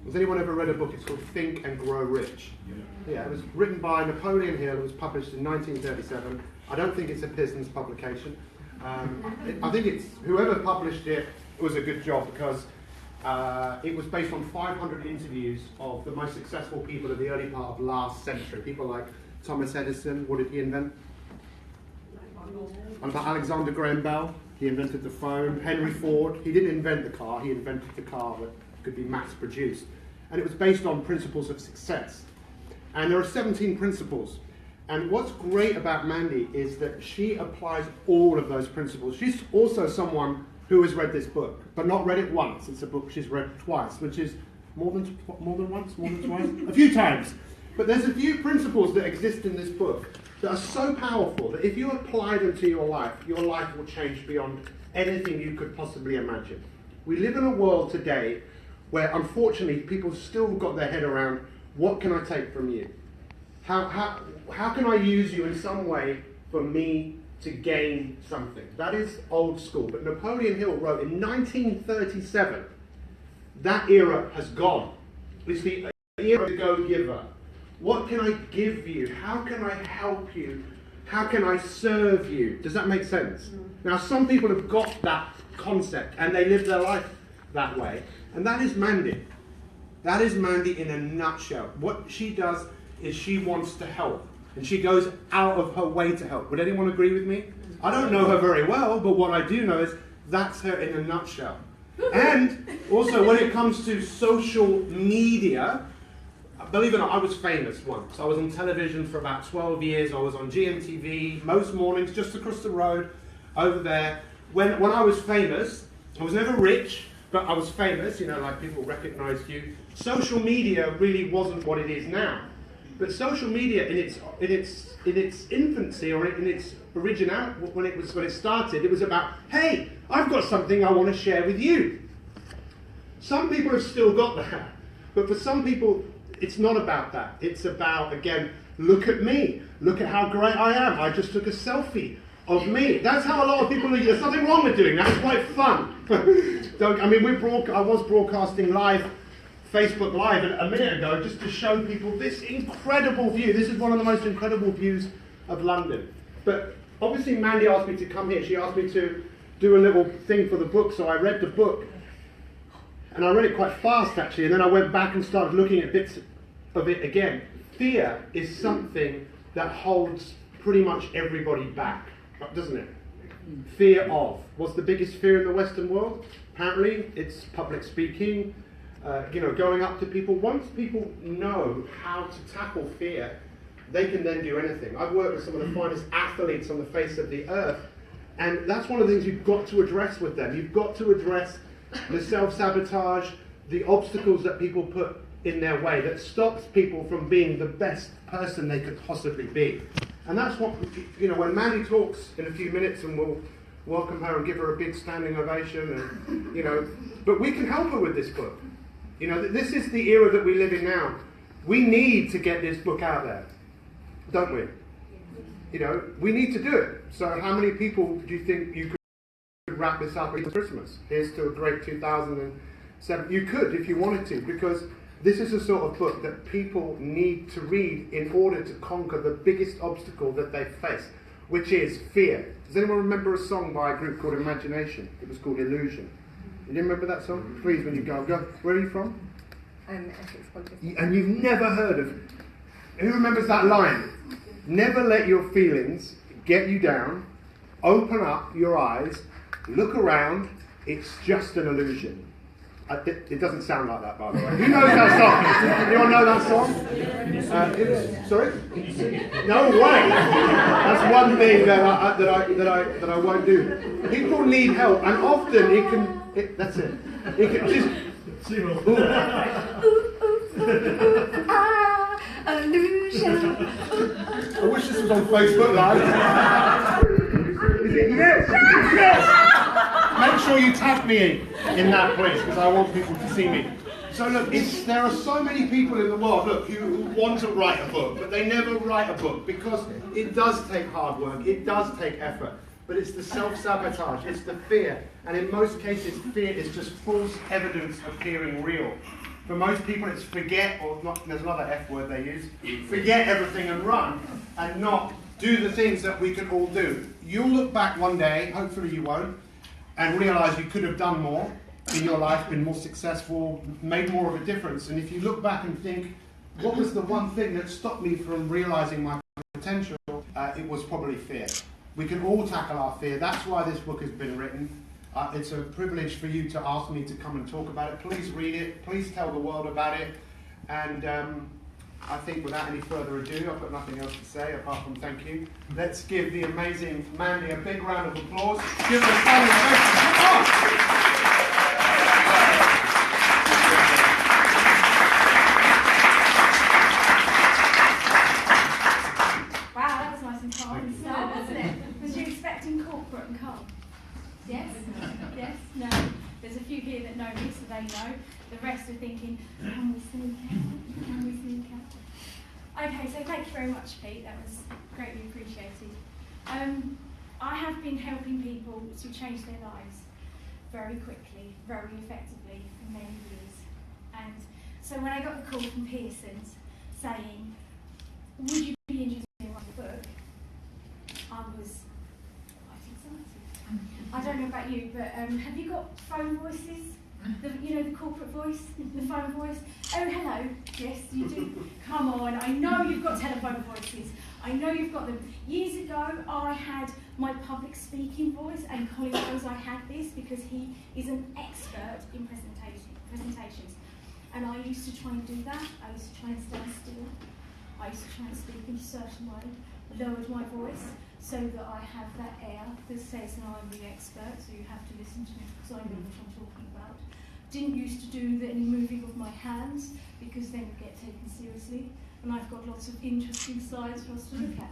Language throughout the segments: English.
Has anyone ever read a book? It's called Think and Grow Rich. Yeah, it was written by Napoleon Hill. It was published in 1937. I don't think it's a business publication. I think it's whoever published it was a good job, because it was based on 500 interviews of the most successful people of the early part of last century. People like Thomas Edison. What did he invent? And about Alexander Graham Bell. He invented the phone. Henry Ford. He didn't invent the car. He invented the car that could be mass produced. And it was based on principles of success. And there are 17 principles. And what's great about Mandie is that she applies all of those principles. She's also someone who has read this book, but not read it once. It's a book she's read twice, which is more than once, more than twice, a few times. But there's a few principles that exist in this book that are so powerful that if you apply them to your life will change beyond anything you could possibly imagine. We live in a world today where, unfortunately, people still got their head around, what can I take from you? How can I use you in some way for me to gain something? That is old school. But Napoleon Hill wrote in 1937, that era has gone. It's the era of the go-giver. What can I give you? How can I help you? How can I serve you? Does that make sense? Now, some people have got that concept and they live their life that way. And that is Mandie. That is Mandie in a nutshell. What she does is she wants to help. And she goes out of her way to help. Would anyone agree with me? I don't know her very well, but what I do know is that's her in a nutshell. And also when it comes to social media, believe it or not, I was famous once. I was on television for about 12 years. I was on GMTV most mornings, just across the road over there. When I was famous, I was never rich, but I was famous, you know, like people recognized you. Social media really wasn't what it is now. But social media in its infancy, or in its original, when it started, it was about, hey, I've got something I want to share with you. Some people have still got that, but for some people, it's not about that. It's about, again, look at me. Look at how great I am. I just took a selfie of me. That's how a lot of people are. There's nothing wrong with doing that. It's quite fun. I was broadcasting live, Facebook Live a minute ago, just to show people this incredible view. This is one of the most incredible views of London. But obviously Mandie asked me to come here. She asked me to do a little thing for the book, so I read the book. And I read it quite fast, actually, and then I went back and started looking at bits of it again. Fear is something that holds pretty much everybody back, doesn't it? Fear of. What's the biggest fear in the Western world? Apparently, it's public speaking, going up to people. Once people know how to tackle fear, they can then do anything. I've worked with some of the finest athletes on the face of the earth, and that's one of the things you've got to address with them. You've got to address the self-sabotage, the obstacles that people put in their way that stops people from being the best person they could possibly be. And that's what, when Mandie talks in a few minutes, and we'll welcome her and give her a big standing ovation, and, but we can help her with this book. This is the era that we live in now. We need to get this book out there, don't we? We need to do it. So how many people do you think you could wrap this up for Christmas? Here's to a great 2007. You could if you wanted to, because this is the sort of book that people need to read in order to conquer the biggest obstacle that they face, which is fear. Does anyone remember a song by a group called Imagination? It was called Illusion. You remember that song? Please, when you go. Where are you from? Essex. And you've never heard of... Who remembers that line? Never let your feelings get you down. Open up your eyes. Look around. It's just an illusion. It doesn't sound like that, by the way. Who knows that song? Anyone know that song? Sorry? No way. That's one thing that I won't do. People need help, and often it can. That's it. It can just. Illusion. I wish this was on Facebook Live. Is it? Yes. Yes. Make sure you tag me in that, please, because I want people to see me. So look, there are so many people in the world, who want to write a book, but they never write a book because it does take hard work, it does take effort. But it's the self-sabotage, it's the fear. And in most cases, fear is just false evidence appearing real. For most people, it's forget, or not, there's another F word they use, forget everything and run, and not do the things that we can all do. You'll look back one day, hopefully you won't, and realise you could have done more in your life, been more successful, made more of a difference. And if you look back and think, what was the one thing that stopped me from realising my potential? It was probably fear. We can all tackle our fear. That's why this book has been written. It's a privilege for you to ask me to come and talk about it. Please read it. Please tell the world about it. And I think without any further ado, I've got nothing else to say apart from thank you. Let's give the amazing Mandie a big round of applause. Give her a standing ovation. Come on! Corporate and calm. Yes? Yes? No. There's a few here that know me, so they know. The rest are thinking, can we sneak out? Can we sneak out? Okay, so thank you very much, Pete. That was greatly appreciated. I have been helping people to change their lives very quickly, very effectively for many years. And so when I got the call from Pearson's saying, would you be interested in writing a book? I was I don't know about you, but have you got phone voices? The corporate voice, the phone voice. Oh, hello. Yes, you do. Come on, I know you've got telephone voices. I know you've got them. Years ago, I had my public speaking voice, and Colin knows I had this because he is an expert in presentations. And I used to try and do that. I used to try and stand still. I used to try and speak in a certain way, lowered my voice, so that I have that air that says, no, I'm the expert, so you have to listen to me because I know what I'm talking about. Didn't used to do any moving of my hands because then you get taken seriously. And I've got lots of interesting slides for us to look at.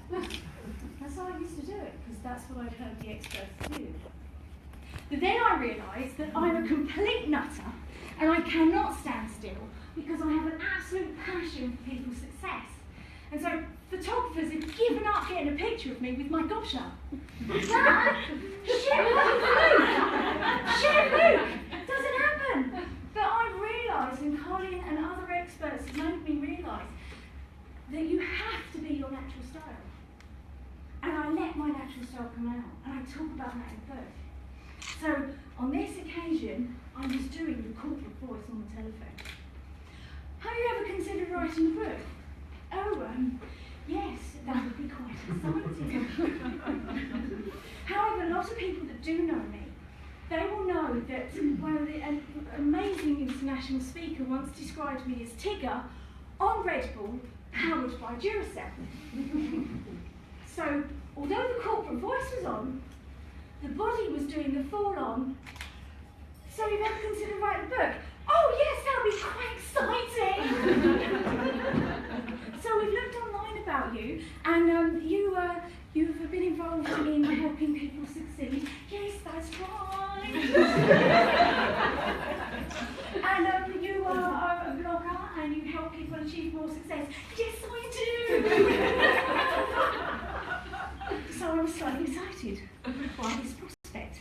That's how I used to do it, because that's what I'd heard the experts do. But then I realised that I'm a complete nutter and I cannot stand still because I have an absolute passion for people's success. And so photographers have given up getting a picture of me with my gosh up. Sheer fluke! Doesn't happen. But I realised, and Colin and other experts have made me realise, that you have to be your natural style. And I let my natural style come out, and I talk about that in the book. So on this occasion, I was doing the corporate voice on the telephone. Have you ever considered writing a book? Oh, yes, that would be quite exciting. However, a lot of people that do know me, they will know that, well, an amazing international speaker once described me as Tigger on Red Bull, powered by Duracell. So, although the corporate voice was on, the body was doing the fall on. So you've ever considered writing a book? Oh yes, that would be quite exciting! So we've looked online about you, and you've been involved in helping people succeed. Yes, that's right. And you are a blogger, and you help people achieve more success. Yes, I do. So I was slightly excited by this prospect.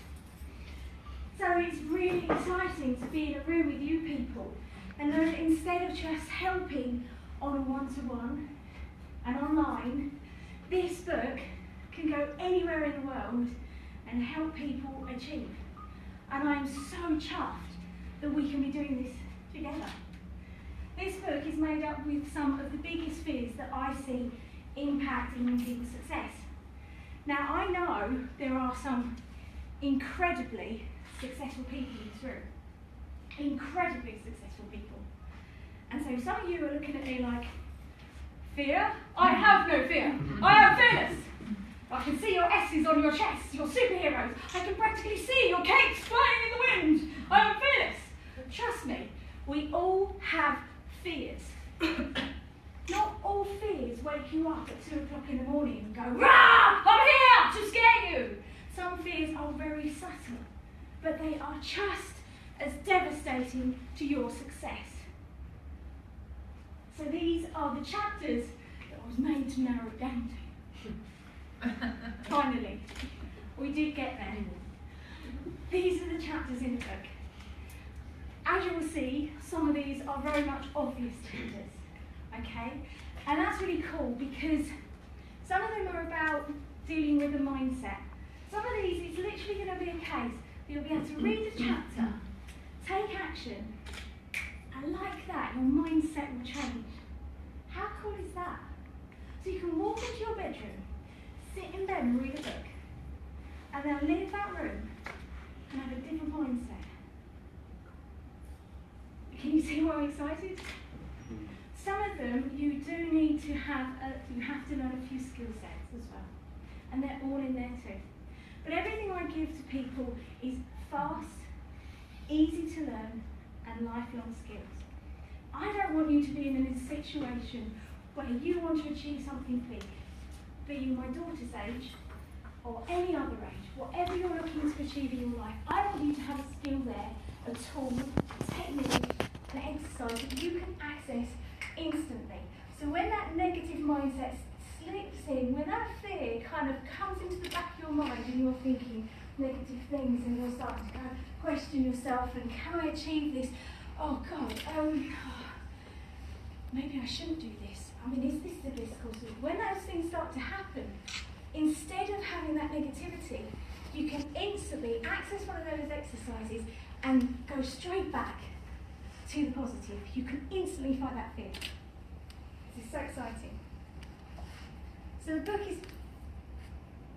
So it's really exciting to be in a room with you people, and instead of just helping on a one-to-one and online, this book can go anywhere in the world and help people achieve. And I'm so chuffed that we can be doing this together. This book is made up with some of the biggest fears that I see impacting people's success. Now I know there are some incredibly successful people in this room. Incredibly successful people. And so some of you are looking at me like, fear? I have no fear. I am fearless. I can see your S's on your chest, your superheroes. I can practically see your capes flying in the wind. I am fearless. Trust me, we all have fears. Not all fears wake you up at 2 o'clock in the morning and go, rah, I'm here to scare you. Some fears are very subtle, but they are just as devastating to your success. So these are the chapters that I was made to narrow it down to. Finally, we did get there. These are the chapters in the book. As you will see, some of these are very much obvious triggers, okay? And that's really cool because some of them are about dealing with the mindset. Some of these, it's literally going to be a case that you'll be able to read the chapter, take action, and like that, your mindset will change. How cool is that? So you can walk into your bedroom, sit in bed and read a book, and then leave that room and have a different mindset. Can you see why I'm excited? Some of them you do need to have, you have to learn a few skill sets as well. And they're all in there too. But everything I give to people is fast, easy to learn, and lifelong skills. I don't want you to be in a situation where you want to achieve something big, be you my daughter's age or any other age, whatever you're looking to achieve in your life. I want you to have a skill there, a tool, a technique, an exercise that you can access instantly. So when that negative mindset slips in, when that fear kind of comes into the back of your mind and you're thinking negative things and you're starting to question yourself and can I achieve this? Oh God, maybe I shouldn't do this. I mean, is this the difficult thing? When those things start to happen, instead of having that negativity, you can instantly access one of those exercises and go straight back to the positive. You can instantly fight that fear. This is so exciting. So the book is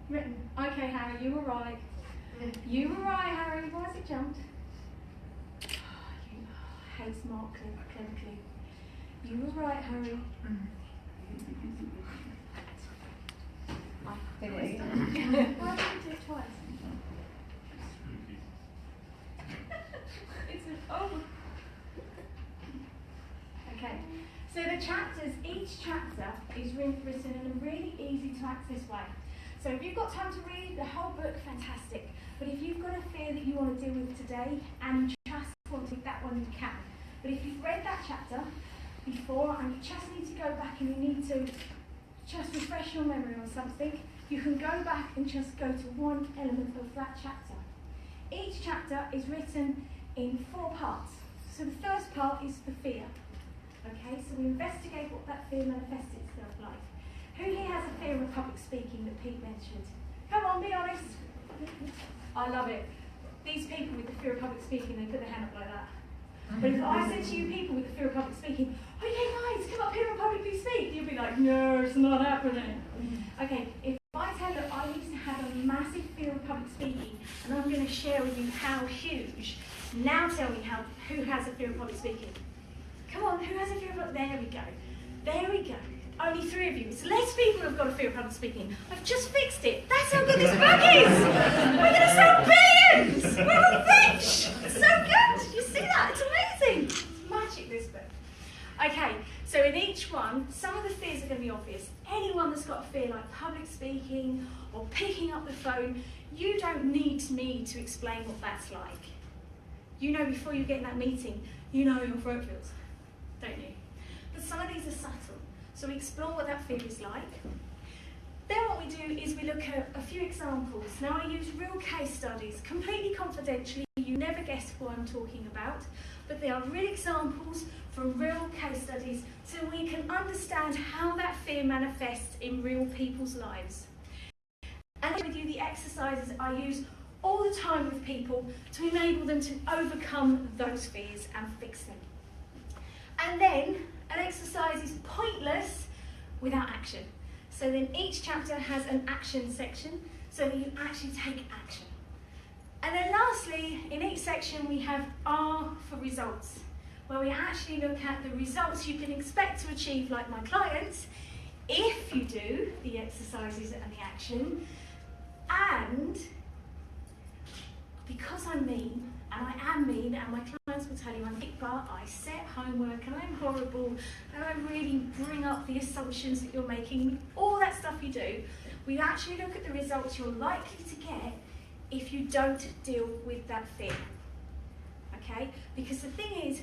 written. Okay, Harry, you were right. You were right, Harry. Why has it jumped? Oh, you hate smart, clever clue. You were right, Harry. Did it? Why did you do it twice? Okay, so the chapters, each chapter is written in a really easy to access way. So if you've got time to read the whole book, fantastic. But if you've got a fear that you want to deal with today and you just want to take that one, you can. But if you've read that chapter before and you just need to go back and you need to just refresh your memory on something, you can go back and just go to one element of that chapter. Each chapter is written in 4 parts. So the first part is the fear. Okay, so we investigate what that fear manifests itself like. Who here has a fear of public speaking that Pete mentioned? Come on, be honest. I love it. These people with the fear of public speaking, they put their hand up like that. But if I said to you people with the fear of public speaking, oh yeah guys, come up here and publicly speak, you'd be like, no, it's not happening. Okay, if I tell you I used to have a massive fear of public speaking, and I'm going to share with you how huge, now tell me who has a fear of public speaking. Come on, who has a fear of public speaking? There we go. There we go. Only 3 of you. It's less people who've got a fear of public speaking. I've just fixed it. That's how good this book is. We're going to sell billions. We're all rich. It's so good. You see that? It's amazing. It's magic, this book. Okay, so in each one, some of the fears are going to be obvious. Anyone that's got a fear like public speaking or picking up the phone, you don't need me to explain what that's like. You know before you get in that meeting, you know how your throat feels, don't you? But some of these are subtle. So we explore what that fear is like. Then what we do is we look at a few examples. Now I use real case studies, completely confidentially. You never guess what I'm talking about. But they are real examples from real case studies so we can understand how that fear manifests in real people's lives. And I with you the exercises I use all the time with people to enable them to overcome those fears and fix them. And then an exercise is pointless without action. So then each chapter has an action section so that you actually take action. And then lastly, in each section we have R for results, where we actually look at the results you can expect to achieve, like my clients, if you do the exercises and the action. And because I'm mean, and I am mean, and my clients will tell you I'm big butt, I set homework, and I'm horrible, and I really bring up the assumptions that you're making, all that stuff you do, we actually look at the results you're likely to get if you don't deal with that fear. Okay? Because the thing is,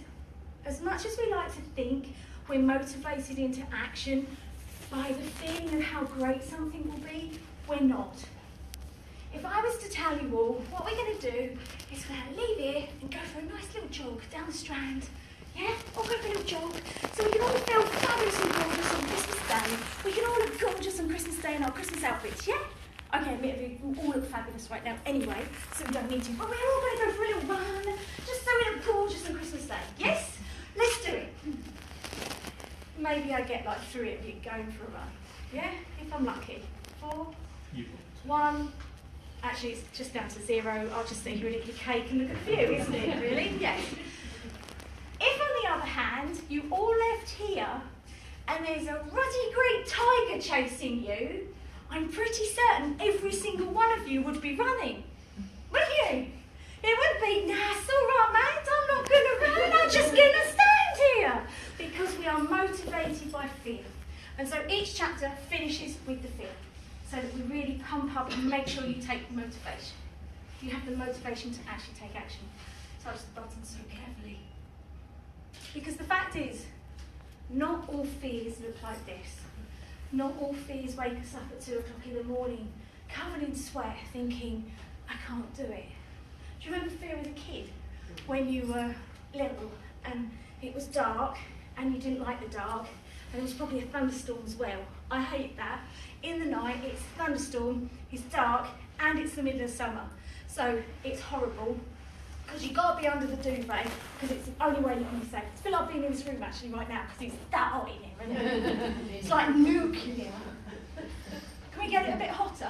as much as we like to think we're motivated into action by the feeling of how great something will be, we're not. If I was to tell you all, what we're going to do is we're going to leave here and go for a nice little jog down the Strand. Yeah? All good? right now anyway, so we don't need to. But we're all going to go for a little run, just so we look gorgeous on Christmas Day. Yes? Let's do it. Maybe I get like 3 of you going for a run. Yeah? If I'm lucky. 4, 1. Actually, it's just down to 0. I'll just sit here and eat your cake and look at the view, isn't it? Really? Yes. If, on the other hand, you all left here and there's a ruddy great tiger chasing you, I'm pretty certain every single one of you would be running. Wouldn't you? It would be, nah, it's all right, mate, I'm not going to run, I'm just going to stand here. Because we are motivated by fear. And so each chapter finishes with the fear, so that we really pump up and make sure you take the motivation. You have the motivation to actually take action. Touch the button so carefully. Because the fact is, not all fears look like this. Not all fears wake us up at 2 o'clock in the morning, covered in sweat, thinking, I can't do it. Do you remember fear as a kid? When you were little and it was dark and you didn't like the dark, and there was probably a thunderstorm as well. I hate that. In the night, it's a thunderstorm, it's dark, and it's the middle of summer. So it's horrible, because you've got to be under the duvet, because it's the only way you can be safe. It's a bit like being in this room actually right now, because it's that hot in here, isn't it? It's like nuclear. Can we get it a bit hotter?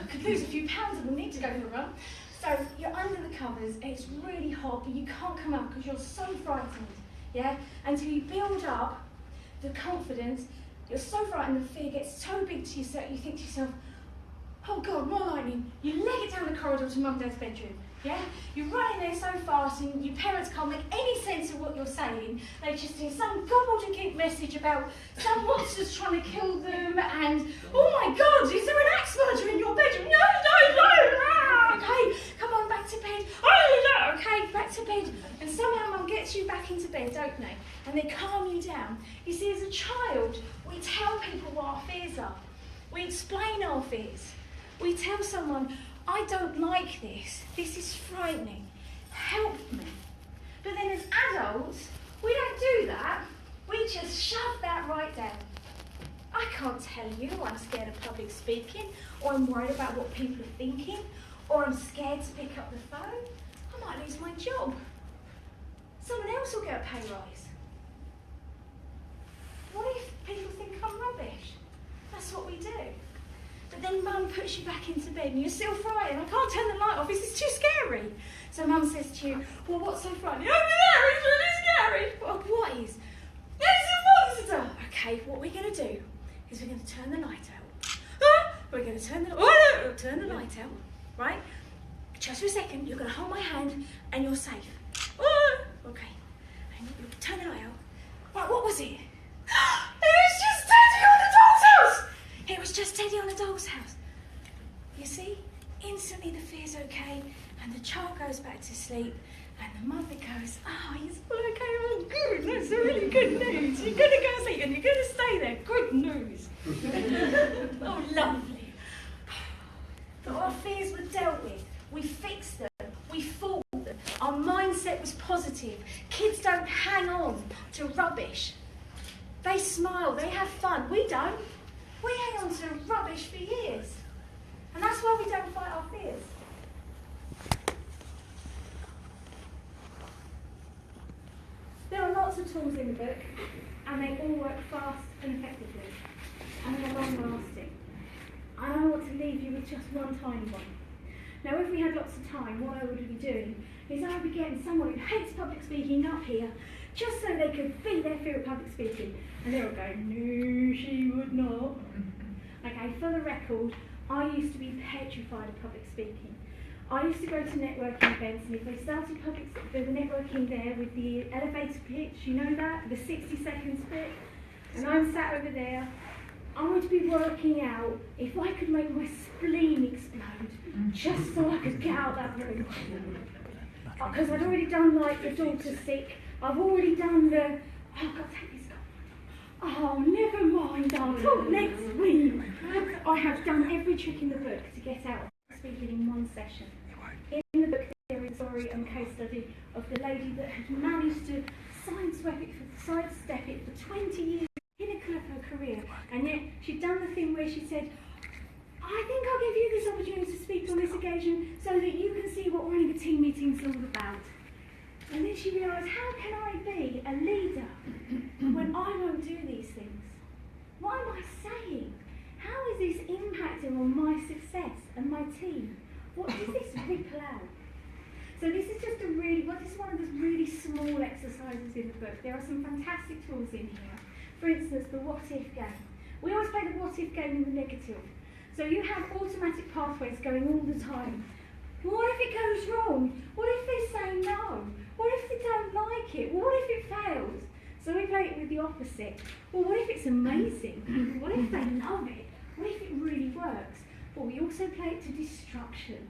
Could lose a few pounds and we'll need to go for a run. So you're under the covers, it's really hot, but you can't come out because you're so frightened, yeah? Until you build up the confidence, you're so frightened, the fear gets so big to yourself, you think to yourself, oh God, more lightning. You leg it down the corridor to Mum and Dad's bedroom, yeah? You run in there so fast and your parents can't make any sense of what you're saying. They just hear some gobbledygook message about some monsters trying to kill them and, oh my God, is there an axe murderer in your bedroom? No, ah, okay, come on, back to bed. Oh, no, okay, back to bed. And somehow Mum gets you back into bed, don't they? And they calm you down. You see, as a child, we tell people what our fears are. We explain our fears. We tell someone, I don't like this. This is frightening. Help me. But then as adults, we don't do that. We just shove that right down. I can't tell you I'm scared of public speaking, or I'm worried about what people are thinking, or I'm scared to pick up the phone. I might lose my job. Someone else will get a pay rise. What if people think I'm rubbish? That's what we do. But then Mum puts you back into bed and you're still frightened. I can't turn the light off, this is too scary. So Mum says to you, well, what's so frightening? Oh, yeah, it's really scary. Well, what is? It's a monster. Okay, what we're going to do is we're going to turn the light out. We're going to turn the light out, right? Just for a second, you're going to hold my hand and you're safe. Okay, and you turn the light out. Right, what was it? It was just Teddy on a doll's house! It was just Teddy on a doll's house. You see, instantly the fear's okay, and the child goes back to sleep, and the mother goes, oh, he's all okay, oh good, that's really good news. You're going to go sleep and you're going to stay there, good news. Oh, lovely. But our fears were dealt with. We fixed them, we fought them. Our mindset was positive. Kids don't hang on to rubbish. They smile, they have fun. We don't. We hang on to rubbish for years. And that's why we don't fight our fears. There are lots of tools in the book, and they all work fast and effectively. And they're long-lasting. And I want to leave you with just one tiny one. Now, if we had lots of time, what I would be doing is I would be getting someone who hates public speaking up here, just so they could beat their fear of public speaking. And they would go, no, she would not. Okay, for the record, I used to be petrified of public speaking. I used to go to networking events, and if they started the networking there with the elevator pitch, you know that, the 60 seconds bit, and I'm sat over there, I would be working out if I could make my spleen explode, just so I could get out that room. Because I'd already done like the daughter's sick, I've already done the, oh God, take this guy. Oh, never mind, I'll talk next week. I have done every trick in the book to get out of speaking in one session. In the book there is a story and case study of the lady that had managed to sidestep it for 20 years, pinnacle of her career, and yet she'd done the thing where she said, I think I'll give you this opportunity to speak on this occasion so that you can see what running a team meeting's all about. And then she realised, how can I be a leader when I won't do these things? What am I saying? How is this impacting on my success and my team? What does this ripple out? So this is just this is one of those really small exercises in the book. There are some fantastic tools in here. For instance, the what if game. We always play the what if game in the negative. So you have automatic pathways going all the time. What if it goes wrong? What if they say no? What if they don't like it? What if it fails? So we play it with the opposite. Well, what if it's amazing? What if they love it? What if it really works? But we also play it to destruction.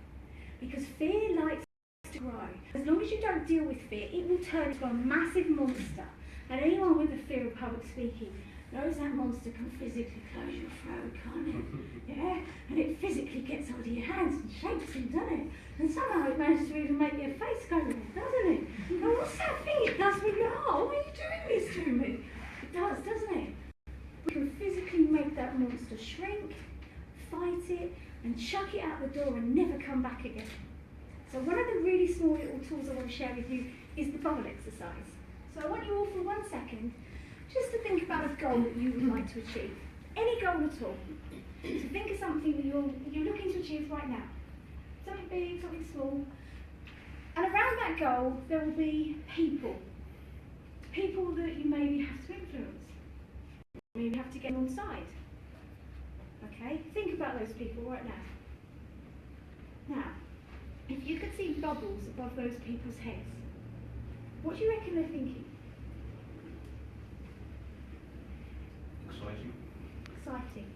Because fear likes to grow. As long as you don't deal with fear, it will turn into a massive monster. And anyone with a fear of public speaking knows that monster can physically close your throat, can't it? Yeah? And it physically gets hold of your hands and shakes you, doesn't it? And somehow it manages to even make your face go red, doesn't it? And what's that thing it does when you're, oh, why are you doing this to me? It does, doesn't it? We can physically make that monster shrink, fight it, and chuck it out the door and never come back again. So one of the really small little tools I want to share with you is the bubble exercise. So I want you all for 1 second just to think about a goal that you would like to achieve. Any goal at all. So think of something that you're looking to achieve right now. Something big, something small. And around that goal, there will be people. People that you maybe have to influence. Maybe have to get on side. Okay? Think about those people right now. Now, if you could see bubbles above those people's heads, what do you reckon they're thinking? Exciting.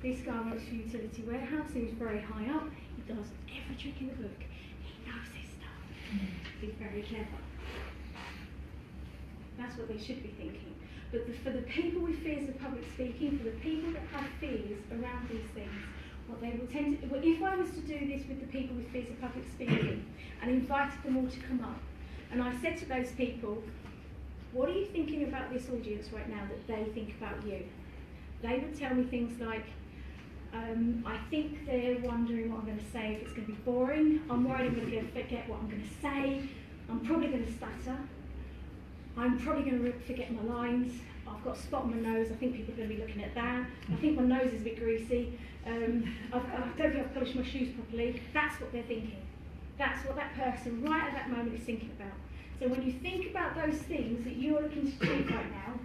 This guy works for a utility warehouse, he's very high up, he does every trick in the book. He knows his stuff. He's very clever. That's what they should be thinking. But for the people with fears of public speaking, for the people that have fears around these things, what they will tend to, well, if I was to do this with the people with fears of public speaking and invited them all to come up, and I said to those people, what are you thinking about this audience right now that they think about you? They would tell me things like, I think they're wondering what I'm going to say, if it's going to be boring. I'm worried I'm going to forget what I'm going to say. I'm probably going to stutter. I'm probably going to forget my lines. I've got a spot on my nose. I think people are going to be looking at that. I think my nose is a bit greasy. I don't think I've polished my shoes properly. That's what they're thinking. That's what that person right at that moment is thinking about. So when you think about those things that you're looking to achieve right now,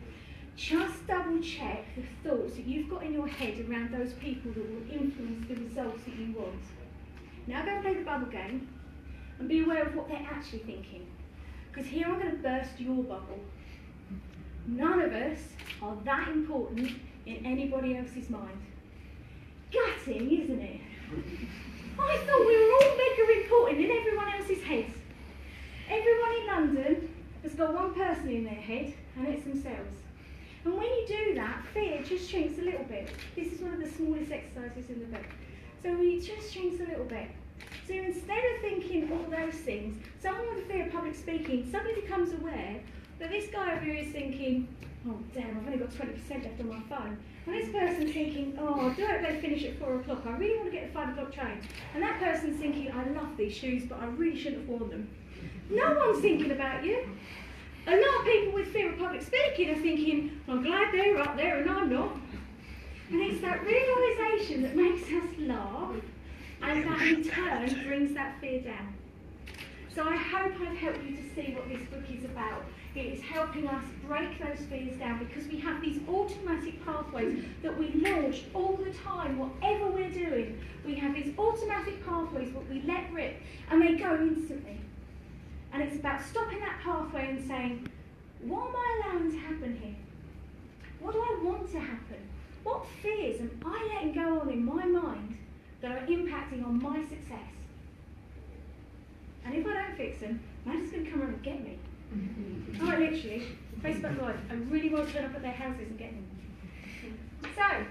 just double check the thoughts that you've got in your head around those people that will influence the results that you want. Now go and play the bubble game and be aware of what they're actually thinking. Because here I'm going to burst your bubble. None of us are that important in anybody else's mind. Gutting, isn't it? I thought we were all mega important in everyone else's heads. Everyone in London has got one person in their head, and it's themselves. And when you do that, fear just shrinks a little bit. This is one of the smallest exercises in the book. So it just shrinks a little bit. So instead of thinking all those things, someone with a fear of public speaking suddenly becomes aware that this guy over here is thinking, oh damn, I've only got 20% left on my phone. And this person's thinking, oh, do I better finish at 4 o'clock? I really want to get the 5 o'clock train. And that person's thinking, I love these shoes, but I really shouldn't have worn them. No one's thinking about you. A lot of people with fear of public speaking are thinking, I'm glad they're up there and I'm not. And it's that realisation that makes us laugh, and that in turn brings that fear down. So I hope I've helped you to see what this book is about. It is helping us break those fears down, because we have these automatic pathways that we launch all the time, whatever we're doing. We have these automatic pathways that we let rip, and they go instantly. And it's about stopping that pathway and saying, what am I allowing to happen here? What do I want to happen? What fears am I letting go on in my mind that are impacting on my success? And if I don't fix them, Maddie's going to come around and get me. Quite literally, Facebook Live, I really want to turn up at their houses and get them. So,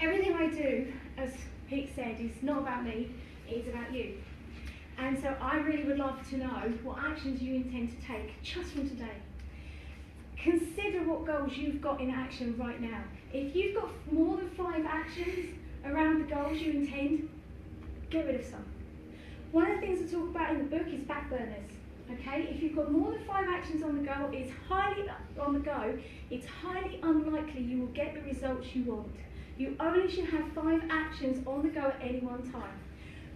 everything I do, as Pete said, is not about me, it's about you. And so I really would love to know what actions you intend to take just from today. Consider what goals you've got in action right now. If you've got more than 5 actions, around the goals you intend, get rid of some. One of the things I talk about in the book is back burners. Okay, if you've got more than 5 actions on the go, it's highly unlikely you will get the results you want. You only should have 5 actions on the go at any one time.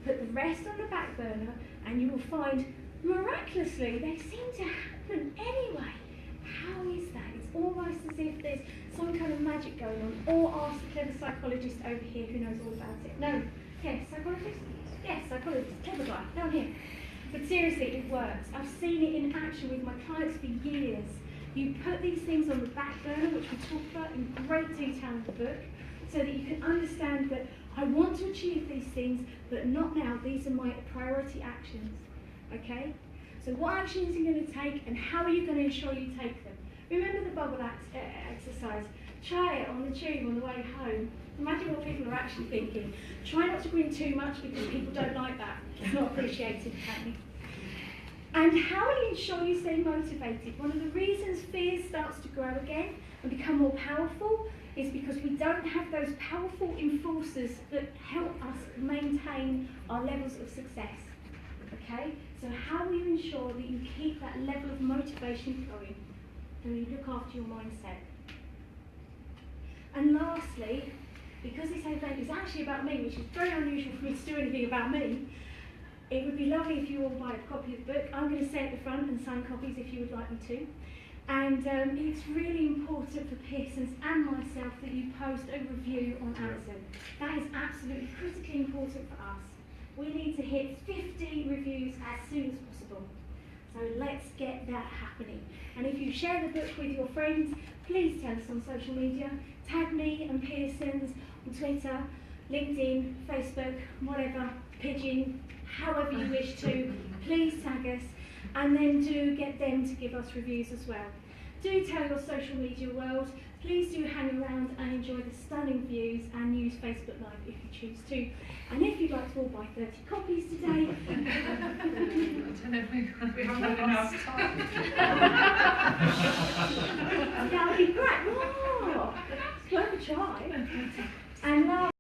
Put the rest on the back burner and you will find, miraculously, they seem to happen anyway. How is that? It's almost as if there's some kind of magic going on. Or ask the clever psychologist over here who knows all about it. No, yes, psychologist? Yes, psychologist, clever guy, down here. But seriously, it works. I've seen it in action with my clients for years. You put these things on the back burner, which we talk about in great detail in the book, so that you can understand that I want to achieve these things, but not now. These are my priority actions. Okay? So what actions are you going to take, and how are you going to ensure you take them? Remember the bubble exercise. Try it on the tube on the way home. Imagine what people are actually thinking. Try not to bring too much because people don't like that. It's not appreciated, apparently. And how will you ensure you stay motivated? One of the reasons fear starts to grow again and become more powerful is because we don't have those powerful enforcers that help us maintain our levels of success. Okay? So how will you ensure that you keep that level of motivation going? And you look after your mindset. And lastly, because this event is actually about me, which is very unusual for me to do anything about me, it would be lovely if you all buy a copy of the book. I'm going to stay at the front and sign copies if you would like me to. And it's really important for Pearsons and myself that you post a review on Amazon. That is absolutely critically important for us. We need to hit 50 reviews as soon as possible. So let's get that happening. And if you share the book with your friends, please tell us on social media. Tag me and Pearsons on Twitter, LinkedIn, Facebook, whatever, Pigeon, however you wish to. Please tag us, and then do get them to give us reviews as well. Do tell your social media world. Please do hang around and enjoy the stunning views and use Facebook Live if you choose to. And if you'd like to all buy 30 copies today, I don't know if we haven't got enough time. that would be great. Oh, it's worth a try. And last